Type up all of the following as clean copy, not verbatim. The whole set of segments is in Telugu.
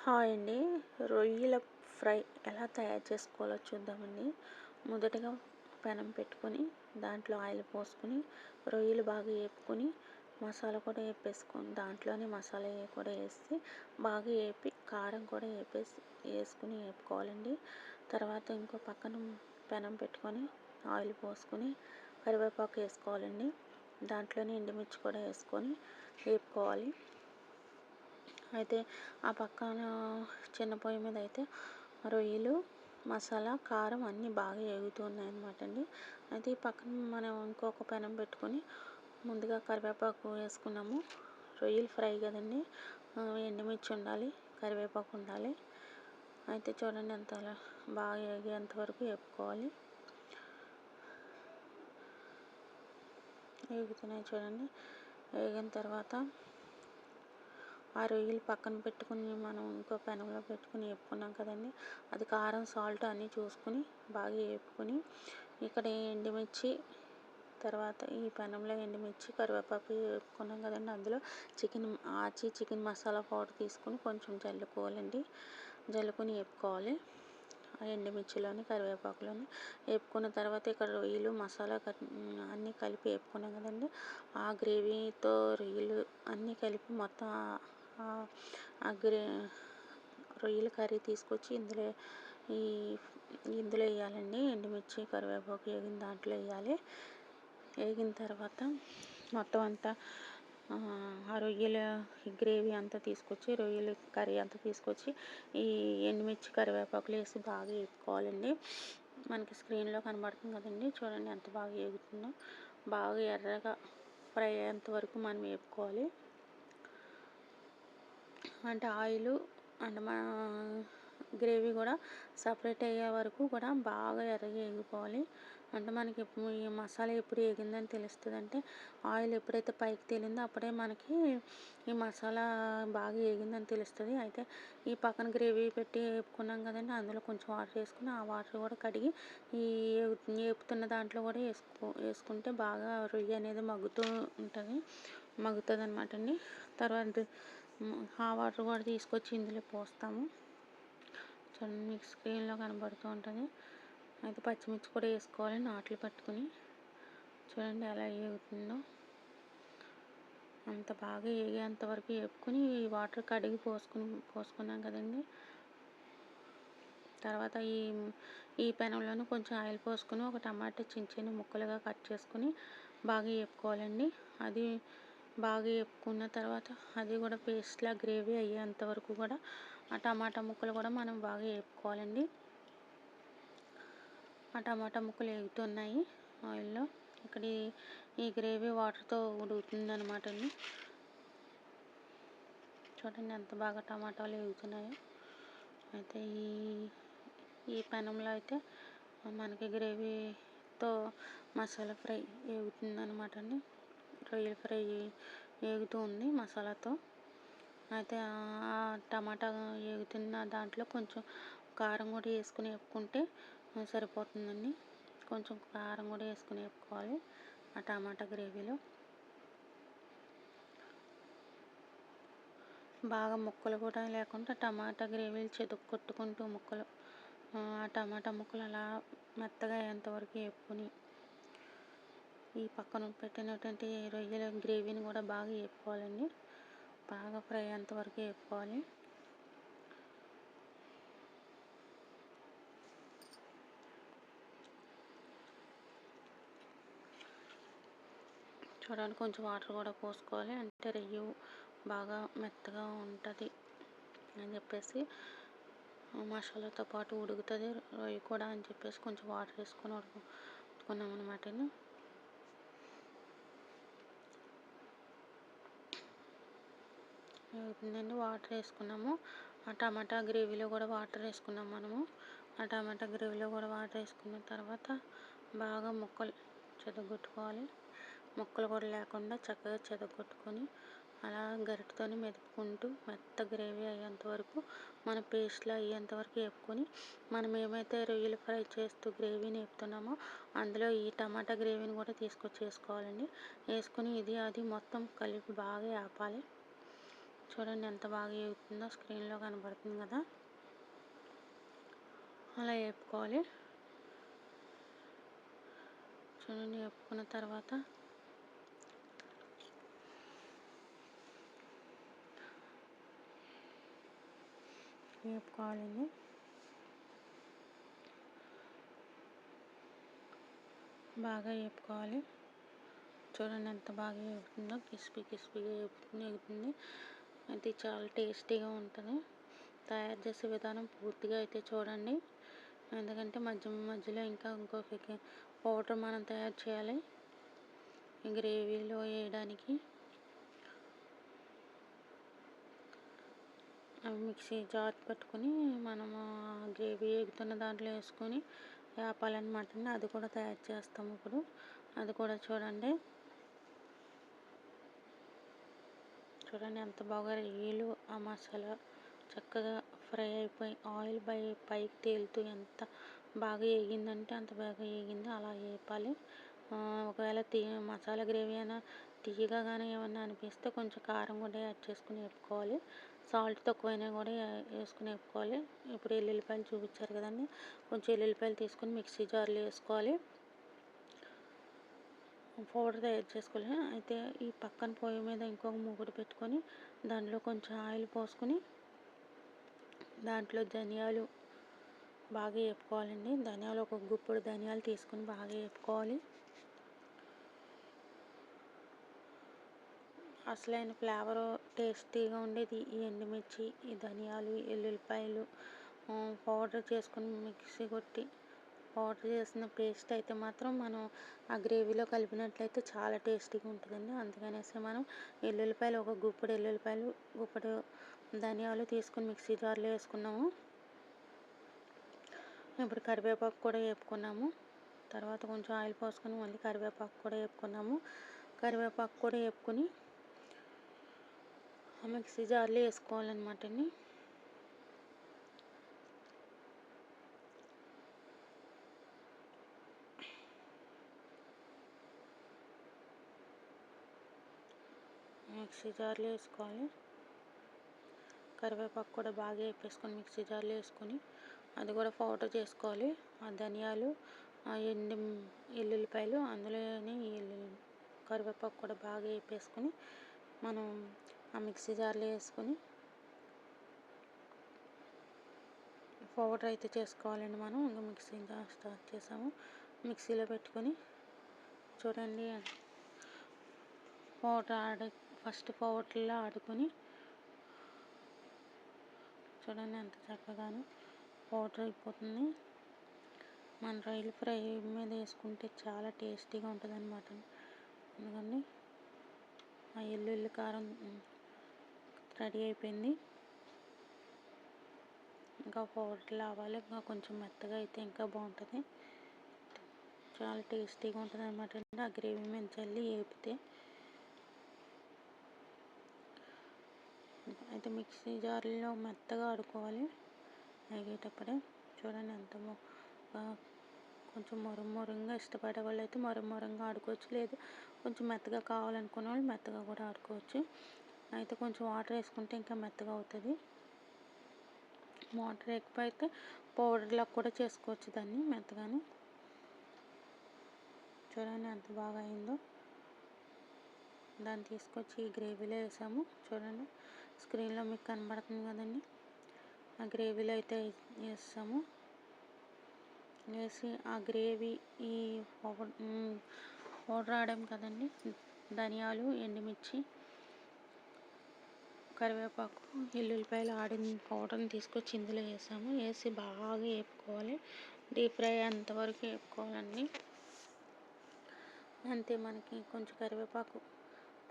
హాయ్ అండి. రొయ్యల ఫ్రై ఎలా తయారు చేసుకోవాలో చూద్దామండి. మొదటగా పెనం పెట్టుకొని దాంట్లో ఆయిల్ పోసుకొని రొయ్యలు బాగా వేపుకొని మసాలా కూడా వేపేసుకొని దాంట్లోనే మసాలా కూడా వేసి బాగా వేపి కారం కూడా వేసుకుని వేపుకోవాలండి. తర్వాత ఇంకో పక్కన పెనం పెట్టుకొని ఆయిల్ పోసుకొని కరివేపాకు వేసుకోవాలండి. దాంట్లోనే ఎండుమిర్చి కూడా వేసుకొని వేపుకోవాలి. అయితే ఆ పక్కన చిన్న పొయ్యి మీద అయితే రొయ్యలు మసాలా కారం అన్నీ బాగా వేగుతున్నాయి అన్నమాట అండి. అయితే ఈ పక్కన మనం ఇంకొక పెనం పెట్టుకొని ముందుగా కరివేపాకు వేసుకున్నాము. రొయ్యలు ఫ్రై కదండి, ఎండుమిర్చి ఉండాలి, కరివేపాకు ఉండాలి. అయితే చూడండి ఎంత బాగా వేగేంత వరకు వేపుకోవాలి. వేగుతున్నాయి చూడండి. వేగిన తర్వాత ఆ రొయ్యలు పక్కన పెట్టుకుని మనం ఇంకో పెనంలో పెట్టుకుని వేపుకున్నాం కదండి, అది కారం సాల్ట్ అన్నీ చూసుకుని బాగా వేపుకొని ఇక్కడ ఎండుమిర్చి తర్వాత ఈ పెనంలో ఎండుమిర్చి కరివేపాకు వేపుకున్నాం కదండి, అందులో చికెన్ మసాలా పౌడర్ తీసుకుని కొంచెం జల్లుకోవాలండి. జల్లుకొని వేపుకోవాలి. ఆ ఎండుమిర్చిలోని కరివేపాకులోని వేపుకున్న తర్వాత ఇక్కడ రొయ్యలు మసాలా అన్నీ కలిపి వేపుకున్నాం కదండి, ఆ గ్రేవీతో రొయ్యలు అన్నీ కలిపి మొత్తం ఆ రొయ్యల కర్రీ తీసుకొచ్చి ఇందులో వేయాలండి. ఎండుమిర్చి కరివేపాకు వేగిన దాంట్లో వేయాలి. వేగిన తర్వాత మొత్తం అంతా ఆ రొయ్యల గ్రేవీ అంతా తీసుకొచ్చి రొయ్యల కర్రీ అంతా తీసుకొచ్చి ఈ ఎండుమిర్చి కరివేపాకులు వేసి బాగా వేపుకోవాలండి. మనకి స్క్రీన్లో కనబడుతుంది కదండి, చూడండి ఎంత బాగా వేగుతుందో. బాగా ఎర్రగా ఫ్రై అయ్యేంత వరకు మనం వేపుకోవాలి. అంటే ఆయిల్ అండ్ గ్రేవీ కూడా సపరేట్ అయ్యే వరకు కూడా బాగా ఎర్రగా వేగిపోవాలి. అంటే మనకి ఈ మసాలా ఎప్పుడు వేగిందని తెలుస్తుంది అంటే ఆయిల్ ఎప్పుడైతే పైకి తేలిందో అప్పుడే మనకి ఈ మసాలా బాగా వేగిందని తెలుస్తుంది. అయితే ఈ పక్కన గ్రేవీ పెట్టి వేపుకున్నాం కదండి, అందులో కొంచెం వాటర్ వేసుకుని ఆ వాటర్ కూడా కడిగి ఈ వేపుతున్న దాంట్లో కూడా వేసుకుంటే బాగా రొయ్య అనేది మగ్గుతుంది అనమాట అండి. తర్వాత ఆ వాటర్ కూడా తీసుకొచ్చి ఇందులో పోస్తాము. చూడండి మీకు స్క్రీన్లో కనబడుతూ ఉంటుంది. అయితే పచ్చిమిర్చి కూడా వేసుకోవాలి నాట్లు పట్టుకుని. చూడండి ఎలా వేగుతుందో. అంత బాగా వేగేంత వరకు వేపుకొని ఈ వాటర్ కడిగి పోసుకున్నాం కదండి. తర్వాత ఈ పెనంలోనే కొంచెం ఆయిల్ పోసుకొని ఒక టమాటా చిన్న ముక్కలుగా కట్ చేసుకుని బాగా వేపుకోవాలండి. అది బాగా వేపుకున్న తర్వాత అది కూడా పేస్ట్లా గ్రేవీ అయ్యేంత వరకు కూడా ఆ టమాటా ముక్కలు కూడా మనం బాగా వేపుకోవాలండి. ఆ టమాటా ముక్కలు వేగుతున్నాయి ఆయిల్లో. ఇక్కడ ఈ గ్రేవీ వాటర్తో ఉడుకుతుంది అనమాట అండి. చూడండి ఎంత బాగా టమాటాలు వేగుతున్నాయో. అయితే ఈ పెనంలో అయితే మనకి గ్రేవీతో మసాలా ఫ్రై వేగుతుంది అనమాట అండి. రొయ్యల ఫ్రై వేగుతూ ఉంది మసాలాతో. అయితే ఆ టమాటా వేగుతున్న దాంట్లో కొంచెం కారం కూడా వేసుకుని వేపుకుంటే సరిపోతుందండి. కొంచెం కారం కూడా వేసుకుని వేపుకోవాలి ఆ టమాటా గ్రేవీలో. బాగా ముక్కలు కూడా లేకుండా టమాటా గ్రేవీలు కొట్టుకుంటూ ఆ టమాటా ముక్కలు అలా మెత్తగా అయ్యేంతవరకు వేపుకొని ఈ పక్కన పెట్టినటువంటి రొయ్యల గ్రేవీని కూడా బాగా వేపుకోవాలండి. బాగా ఫ్రై అయ్యేంతవరకు వేపుకోవాలి. చూడండి కొంచెం వాటర్ కూడా పోసుకోవాలి, అంటే రొయ్య బాగా మెత్తగా ఉంటుంది అని చెప్పేసి మసాలాతో పాటు ఉడుకుతుంది రొయ్య కూడా అని చెప్పేసి కొంచెం వాటర్ వేసుకొని ఉడుకున్నాం అనమాట. అవుతుందండి. వాటర్ వేసుకున్నాము. ఆ టమాటా గ్రేవీలో కూడా వాటర్ వేసుకున్నాము మనము. ఆ టమాటా గ్రేవీలో కూడా వాటర్ వేసుకున్న తర్వాత బాగా ముక్కలు చెదగొట్టుకోవాలి. ముక్కలు కూడా లేకుండా చక్కగా చెదగొట్టుకొని అలా గరిటెతో మెదుపుకుంటూ మెత్త గ్రేవీ అయ్యేంత వరకు మన పేస్ట్లో అయ్యేంత వరకు వేపుకొని మనం ఏమైతే రొయ్యలు ఫ్రై చేస్తూ గ్రేవీని వేపుతున్నామో అందులో ఈ టమాటా గ్రేవీని కూడా తీసుకొచ్చి వేసుకోవాలండి. వేసుకొని ఇది అది మొత్తం కలిపి బాగా వేపాలి. చూడండి ఎంత బాగా వేగుతుందో స్క్రీన్లో కనబడుతుంది కదా. అలా వేపుకోవాలి. చూడండి వేపుకున్న తర్వాత వేపుకోవాలండి. బాగా వేపుకోవాలి. చూడండి ఎంత బాగా వేగుతుందో, క్రిస్పీగా వేగుతుంది. అది చాలా టేస్టీగా ఉంటుంది. తయారు చేసే విధానం పూర్తిగా అయితే చూడండి, ఎందుకంటే మధ్యలో ఇంకా ఇంకొక పౌడర్ మనం తయారు చేయాలి గ్రేవీలో వేయడానికి. అవి మిక్సీ జార్ పెట్టుకొని మనము గ్రేవీ వేగుతున్న దాంట్లో వేసుకొని వేపాలన్నమాట. అది కూడా తయారు చేస్తాము ఇప్పుడు, అది కూడా చూడండి. చూడండి ఎంత బాగా రొయ్యలు ఆ మసాలా చక్కగా ఫ్రై అయిపోయి ఆయిల్ పైకి తేలుతూ ఎంత బాగా వేగిందంటే అంత బాగా వేగింది. అలా వేపాలి. ఒకవేళ మసాలా గ్రేవీ అయినా తీయగా కానీ ఏమన్నా అనిపిస్తే కొంచెం కారం కూడా యాడ్ చేసుకుని వేపుకోవాలి. సాల్ట్ తక్కువైనా కూడా వేసుకుని వేపుకోవాలి. ఇప్పుడు ఎల్లుల్లిపాయలు చూపించారు కదండి, కొంచెం ఎల్లుల్లిపాయలు తీసుకొని మిక్సీ జార్లో వేసుకోవాలి. పౌడర్ తయారు చేసుకోవాలి. అయితే ఈ పక్కన పొయ్యి మీద ఇంకొక మూకుడు పెట్టుకొని దాంట్లో కొంచెం ఆయిల్ పోసుకొని దాంట్లో ధనియాలు బాగా వేపుకోవాలండి. ధనియాలు ఒక గుప్పుడు ధనియాలు తీసుకొని బాగా వేపుకోవాలి. అసలైన ఫ్లేవరు టేస్టీగా ఉండేది ఈ ఎండుమిర్చి, ఈ ధనియాలు, ఎల్లుల్లిపాయలు పౌడర్ చేసుకొని మిక్సీ కొట్టి పౌడర్ చేసిన పేస్ట్ అయితే మాత్రం మనం ఆ గ్రేవీలో కలిపినట్లయితే చాలా టేస్టీగా ఉంటుందండి. అందుకనేసి మనం ఎల్లుల్లిపాయలు ఒక గుప్పుడు ఎల్లుల్లిపాయలు, గుప్పుడు ధనియాలు తీసుకొని మిక్సీ జార్లో వేసుకున్నాము. ఇప్పుడు కరివేపాకు కూడా వేపుకున్నాము. తర్వాత కొంచెం ఆయిల్ పోసుకొని మళ్ళీ కరివేపాకు కూడా వేపుకున్నాము. కరివేపాకు కూడా వేపుకొని మిక్సీ జార్లో వేసుకోవాలన్నమాట అండి. మిక్సీ జార్లో వేసుకోవాలి. కరివేపాకు కూడా బాగా వేపేసుకొని మిక్సీ జార్లో వేసుకొని అది కూడా పౌడర్ చేసుకోవాలి. ఆ ధనియాలు, ఆ ఎల్లుల్లిపాయలు అందులోనే కరివేపాకు కూడా బాగా వేపేసుకొని మనం ఆ మిక్సీ జార్లో వేసుకొని పౌడర్ అయితే చేసుకోవాలండి. మనం ఇంకా మిక్సీ స్టార్ట్ చేసాము. మిక్సీలో పెట్టుకొని చూడండి పౌడర్ ఫస్ట్ పౌడర్లో ఆడుకొని చూడండి ఎంత చక్కగానో పౌడర్ అయిపోతుంది. మన రొయ్యలు ఫ్రై మీద వేసుకుంటే చాలా టేస్టీగా ఉంటుంది అన్నమాట. ఎందుకండి ఆ ఎల్లుల్లి కారం రెడీ అయిపోయింది. ఇంకా పౌడర్ అవ్వాలి, ఇంకా కొంచెం మెత్తగా అయితే ఇంకా బాగుంటుంది. చాలా టేస్టీగా ఉంటుంది అన్నమాట. ఆ గ్రేవీ మీద చల్లి వేపితే అయితే మిక్సీ జార్లో మెత్తగా ఆడుకోవాలి వేగేటప్పుడే. చూడండి ఎంత కొంచెం మొరంగా ఇష్టపడే వాళ్ళు అయితే మొరంగా ఆడుకోవచ్చు, లేదు కొంచెం మెత్తగా కావాలనుకునే వాళ్ళు మెత్తగా కూడా ఆడుకోవచ్చు. అయితే కొంచెం వాటర్ వేసుకుంటే ఇంకా మెత్తగా అవుతుంది. వాటర్ ఎక్కువైతే పౌడర్లా కూడా చేసుకోవచ్చు దాన్ని మెత్తగానే. చూడండి ఎంత బాగా అయిందో. దాన్ని తీసుకొచ్చి ఈ గ్రేవీలో వేసాము. చూడండి స్క్రీన్లో మీకు కనబడుతుంది కదండి. ఆ గ్రేవీలో అయితే వేసాము. వేసి ఆ గ్రేవీ ఈ పౌడర్ ఆడాము కదండి, ధనియాలు, ఎండుమిర్చి, కరివేపాకు, ఎల్లుల్లిపాయలు ఆడిన పౌడర్ని తీసుకొచ్చి ఇందులో వేసాము. వేసి బాగా వేపుకోవాలి. డీప్ ఫ్రై అంతవరకు వేపుకోవాలండి. అంతే. మనకి కొంచెం కరివేపాకు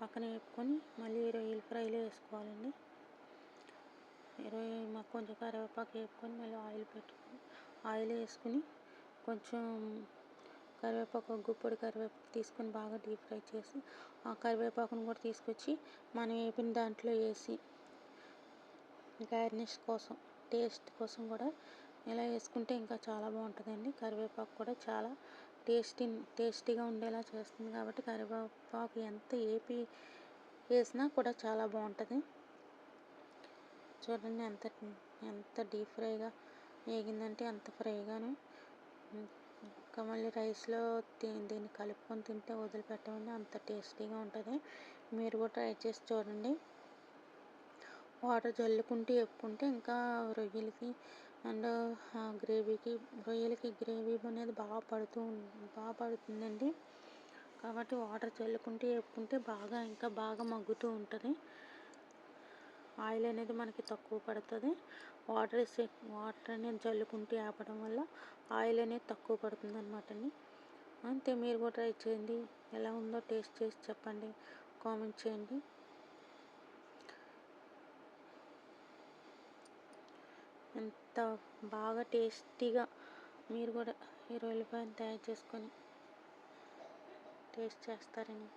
పక్కన వేపుకొని మళ్ళీ రొయ్యల ఫ్రైలో వేసుకోవాలండి. మాకు కొంచెం కరివేపాకు వేపుకొని మళ్ళీ ఆయిల్ వేసుకుని కొంచెం కరివేపాకు గుప్పుడు కరివేపాకు తీసుకొని బాగా డీప్ ఫ్రై చేసి ఆ కరివేపాకును కూడా తీసుకొచ్చి మనం వేపిన దాంట్లో వేసి గార్నిష్ కోసం టేస్ట్ కోసం కూడా ఇలా వేసుకుంటే ఇంకా చాలా బాగుంటుందండి. కరివేపాకు కూడా చాలా టేస్టీగా ఉండేలా చేస్తుంది కాబట్టి కరివేపాకు ఎంత వేపి వేసినా కూడా చాలా బాగుంటుంది. చూడండి ఎంత ఎంత డీప్ ఫ్రైగా వేగిందంటే అంత ఫ్రైగాను. ఇంకా మళ్ళీ రైస్లో దీన్ని కలుపుకొని తింటే వదిలిపెట్టమండి, అంత టేస్టీగా ఉంటుంది. మీరు కూడా ట్రై చేసి చూడండి. వాటర్ జల్లుకుంటూ వేపుకుంటే ఇంకా రొయ్యలకి అండ్ గ్రేవీకి, రొయ్యలకి గ్రేవీ అనేది బాగా పడుతుందండి. కాబట్టి వాటర్ చల్లుకుంటూ వేపుకుంటే ఇంకా బాగా మగ్గుతూ ఉంటుంది. ఆయిల్ అనేది మనకి తక్కువ పడుతుంది. వాటర్ అనేది చల్లుకుంటూ వేపడం వల్ల ఆయిల్ అనేది తక్కువ పడుతుంది అనమాట అండి. అంతే, మీరు కూడా ట్రై చేయండి. ఎలా ఉందో టేస్ట్ చేసి చెప్పండి, కామెంట్ చేయండి. ఎంత బాగా టేస్టీగా మీరు కూడా ఈ రొయ్యల ఫ్రైని తయారు చేసుకొని టేస్ట్ చేస్తారని